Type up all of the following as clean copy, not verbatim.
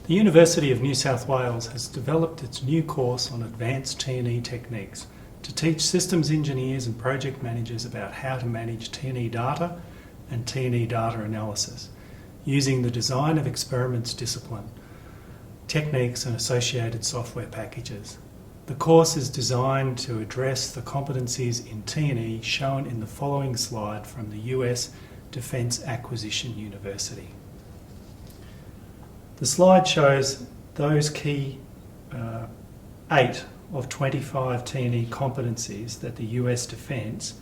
The University of New South Wales has developed its new course on advanced T&E techniques to teach systems engineers and project managers about how to manage T&E data and T&E data analysis using the design of experiments discipline, techniques and associated software packages. The course is designed to address the competencies in T&E shown in the following slide from the US Defence Acquisition University. The slide shows those key 8 of 25 T&E competencies that the US Defence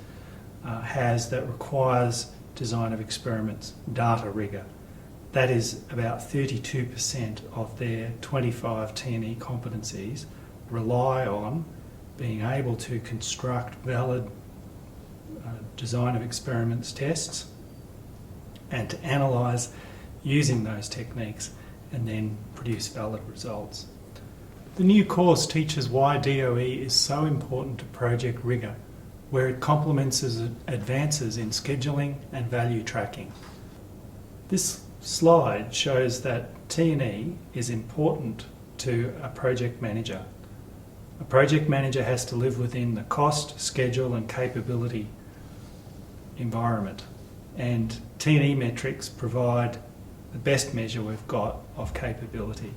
has that requires design of experiments, data rigour. That is about 32% of their 25 T&E competencies rely on being able to construct valid design of experiments tests and to analyse using those techniques and then produce valid results. The new course teaches why DOE is so important to Project Rigour, where it complements advances in scheduling and value tracking. This slide shows that T&E is important to a project manager. A project manager has to live within the cost, schedule and capability environment, and T&E metrics provide the best measure we've got of capability.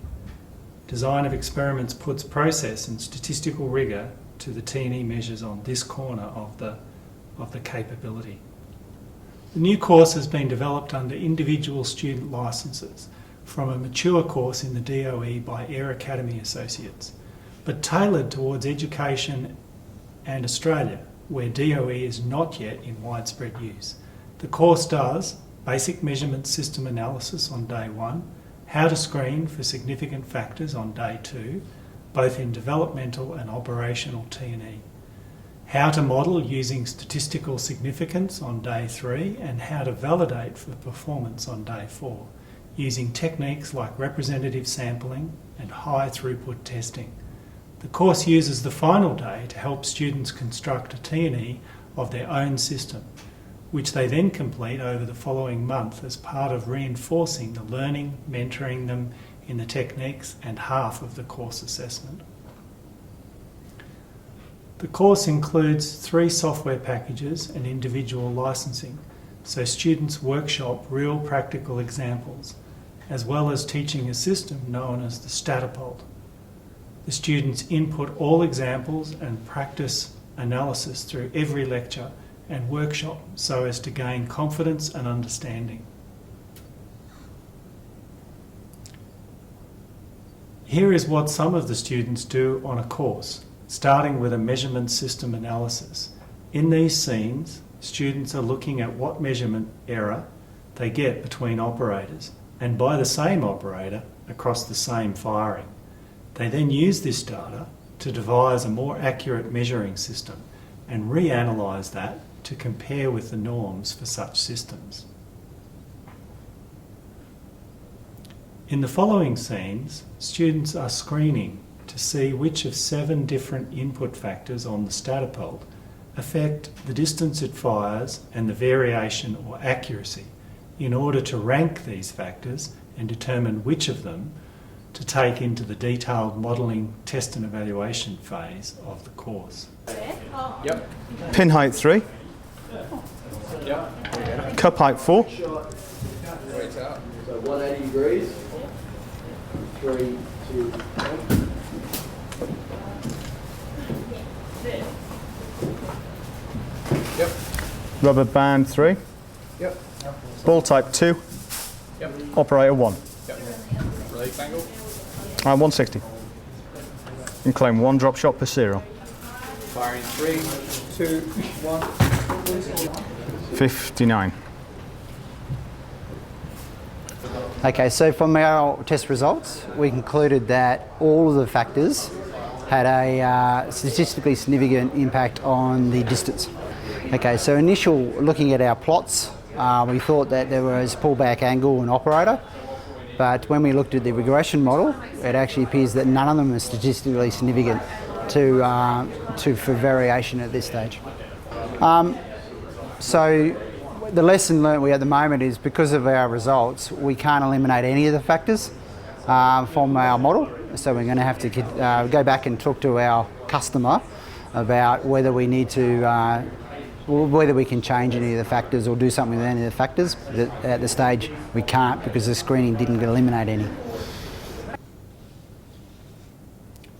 Design of experiments puts process and statistical rigour to the T&E measures on this corner of the capability. The new course has been developed under individual student licences from a mature course in the DOE by Air Academy Associates, but tailored towards education and Australia, where DOE is not yet in widespread use. The course does basic measurement system analysis on day 1, how to screen for significant factors on day 2, both in developmental and operational T&E, how to model using statistical significance on day 3, and how to validate for performance on day 4, using techniques like representative sampling and high throughput testing. The course uses the final day to help students construct a T&E of their own system, which they then complete over the following month as part of reinforcing the learning, mentoring them in the techniques and half of the course assessment. The course includes 3 software packages and individual licensing, so students workshop real practical examples, as well as teaching a system known as the Statipult. The students input all examples and practice analysis through every lecture and workshop so as to gain confidence and understanding. Here is what some of the students do on a course, starting with a measurement system analysis. In these scenes, students are looking at what measurement error they get between operators and by the same operator across the same firing. They then use this data to devise a more accurate measuring system and reanalyse that to compare with the norms for such systems. In the following scenes, students are screening to see which of 7 different input factors on the Statipult affect the distance it fires and the variation or accuracy in order to rank these factors and determine which of them to take into the detailed modelling, test and evaluation phase of the course. Yep. Pin height 3. Yep. Cup height 4. Right out. So 180 degrees. 3, 2, 1. Yep. Rubber band 3. Yep. Ball type 2. Yep. Operator 1. Yep. Release angle. 160. And claim 1 drop shot per serial. Firing 3, 2, 1. 59. Okay, so from our test results, we concluded that all of the factors had a statistically significant impact on the distance. Okay, so looking at our plots, we thought that there was pullback angle and operator, but when we looked at the regression model, it actually appears that none of them are statistically significant for variation at this stage. So the lesson learned we at the moment is because of our results, we can't eliminate any of the factors. from our model. So we're going to have to go back and talk to our customer about whether we need to, whether we can change any of the factors or do something with any of the factors. But at the stage we can't because the screening didn't eliminate any.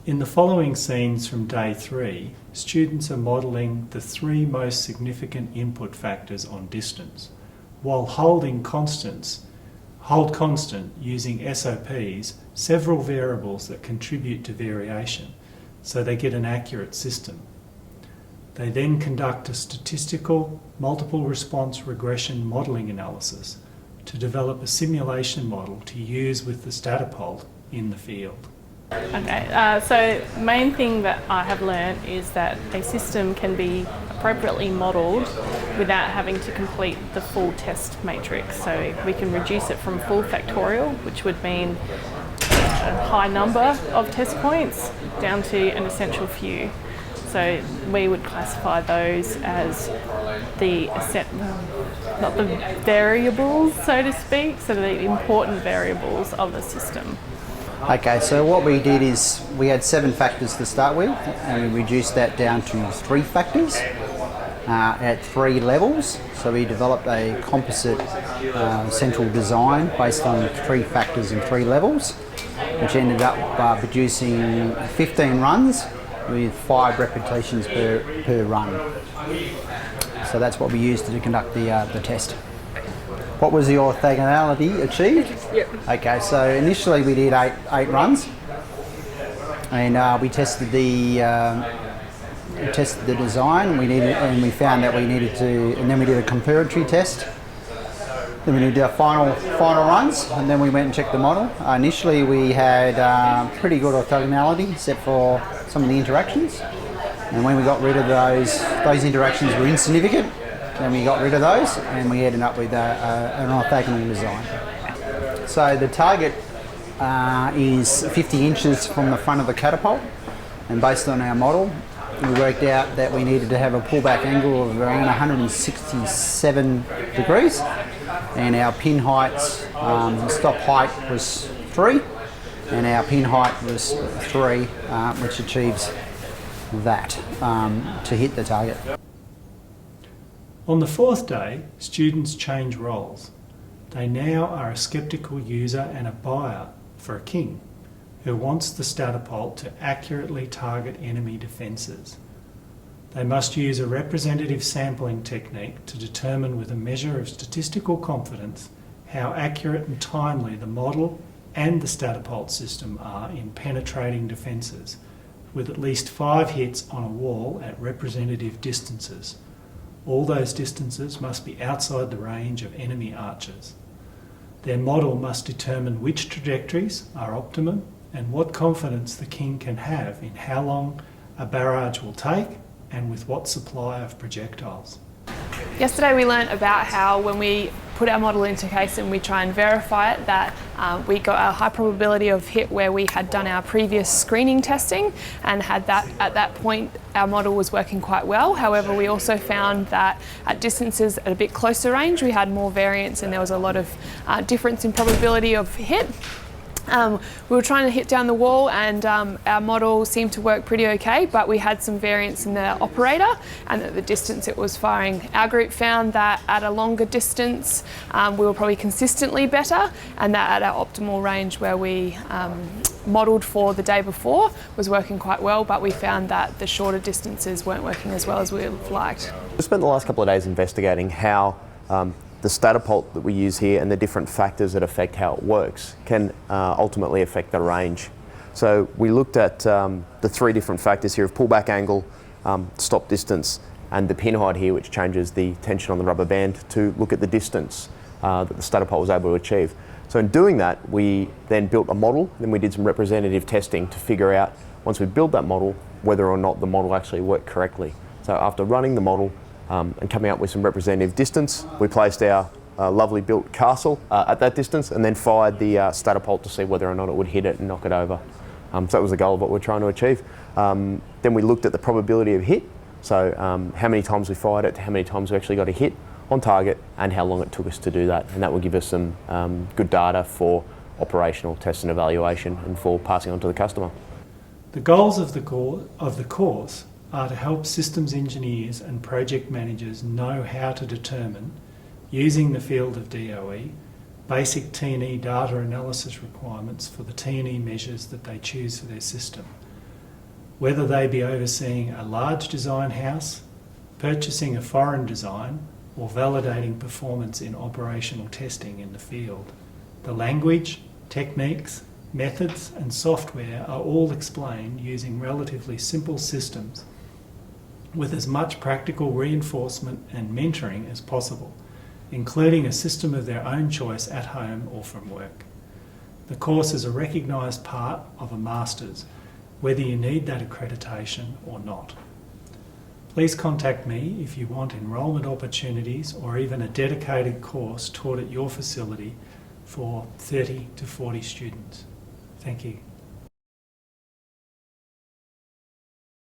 In the following scenes from day 3, students are modelling the 3 most significant input factors on distance, while hold constant using SOPs several variables that contribute to variation, so they get an accurate system. They then conduct a statistical multiple response regression modelling analysis to develop a simulation model to use with the Statipult in the field. Okay, so the main thing that I have learnt is that a system can be appropriately modelled without having to complete the full test matrix. So we can reduce it from full factorial, which would mean a high number of test points, down to an essential few. So we would classify those as not the variables, so to speak, so the important variables of the system. Okay, so what we did is we had 7 factors to start with, and we reduced that down to 3 factors at 3 levels. So we developed a composite central design based on 3 factors and 3 levels, which ended up producing 15 runs with 5 repetitions per run. So that's what we used to conduct the test. What was the orthogonality achieved? Yep. Okay, so initially we did eight runs, and we tested the design. And we found that we needed to, and then we did a comparatory test. Then we did our final runs, and then we went and checked the model. Initially we had pretty good orthogonality, except for some of the interactions. And when we got rid of those interactions were insignificant. Then we got rid of those, and we ended up with an orthogonal design. So the target is 50 inches from the front of the catapult, and based on our model, we worked out that we needed to have a pullback angle of around 167 degrees, and our pin heights, stop height was 3, and our pin height was 3, which achieves that to hit the target. On the 4th day, students change roles. They now are a sceptical user and a buyer for a king who wants the Statipult to accurately target enemy defences. They must use a representative sampling technique to determine with a measure of statistical confidence how accurate and timely the model and the Statipult system are in penetrating defences, with at least 5 hits on a wall at representative distances. All those distances must be outside the range of enemy archers. Their model must determine which trajectories are optimum and what confidence the king can have in how long a barrage will take and with what supply of projectiles. Yesterday we learnt about how when we put our model into case and we try and verify it, that we got a high probability of hit where we had done our previous screening testing and had that at that point our model was working quite well. However, we also found that at distances at a bit closer range we had more variance and there was a lot of difference in probability of hit. We were trying to hit down the wall and our model seemed to work pretty okay, but we had some variance in the operator and at the distance it was firing. Our group found that at a longer distance we were probably consistently better, and that at our optimal range where we modelled for the day before was working quite well, but we found that the shorter distances weren't working as well as we would have liked. We spent the last couple of days investigating how the Statipult that we use here and the different factors that affect how it works can ultimately affect the range. So we looked at the 3 different factors here of pullback angle, stop distance, and the pin height here, which changes the tension on the rubber band, to look at the distance that the Statipult was able to achieve. So in doing that, we then built a model, then we did some representative testing to figure out, once we built that model, whether or not the model actually worked correctly. So after running the model, and coming up with some representative distance, we placed our lovely built castle at that distance and then fired the Statipult to see whether or not it would hit it and knock it over. So that was the goal of what we're trying to achieve. Then we looked at the probability of hit, so how many times we fired it, how many times we actually got a hit on target, and how long it took us to do that. And that will give us some good data for operational test and evaluation and for passing on to the customer. The goals of the course are to help systems engineers and project managers know how to determine, using the field of DOE, basic T&E data analysis requirements for the T&E measures that they choose for their system. Whether they be overseeing a large design house, purchasing a foreign design, or validating performance in operational testing in the field. The language, techniques, methods and software are all explained using relatively simple systems with as much practical reinforcement and mentoring as possible, including a system of their own choice at home or from work. The course is a recognised part of a Master's, whether you need that accreditation or not. Please contact me if you want enrolment opportunities or even a dedicated course taught at your facility for 30 to 40 students. Thank you.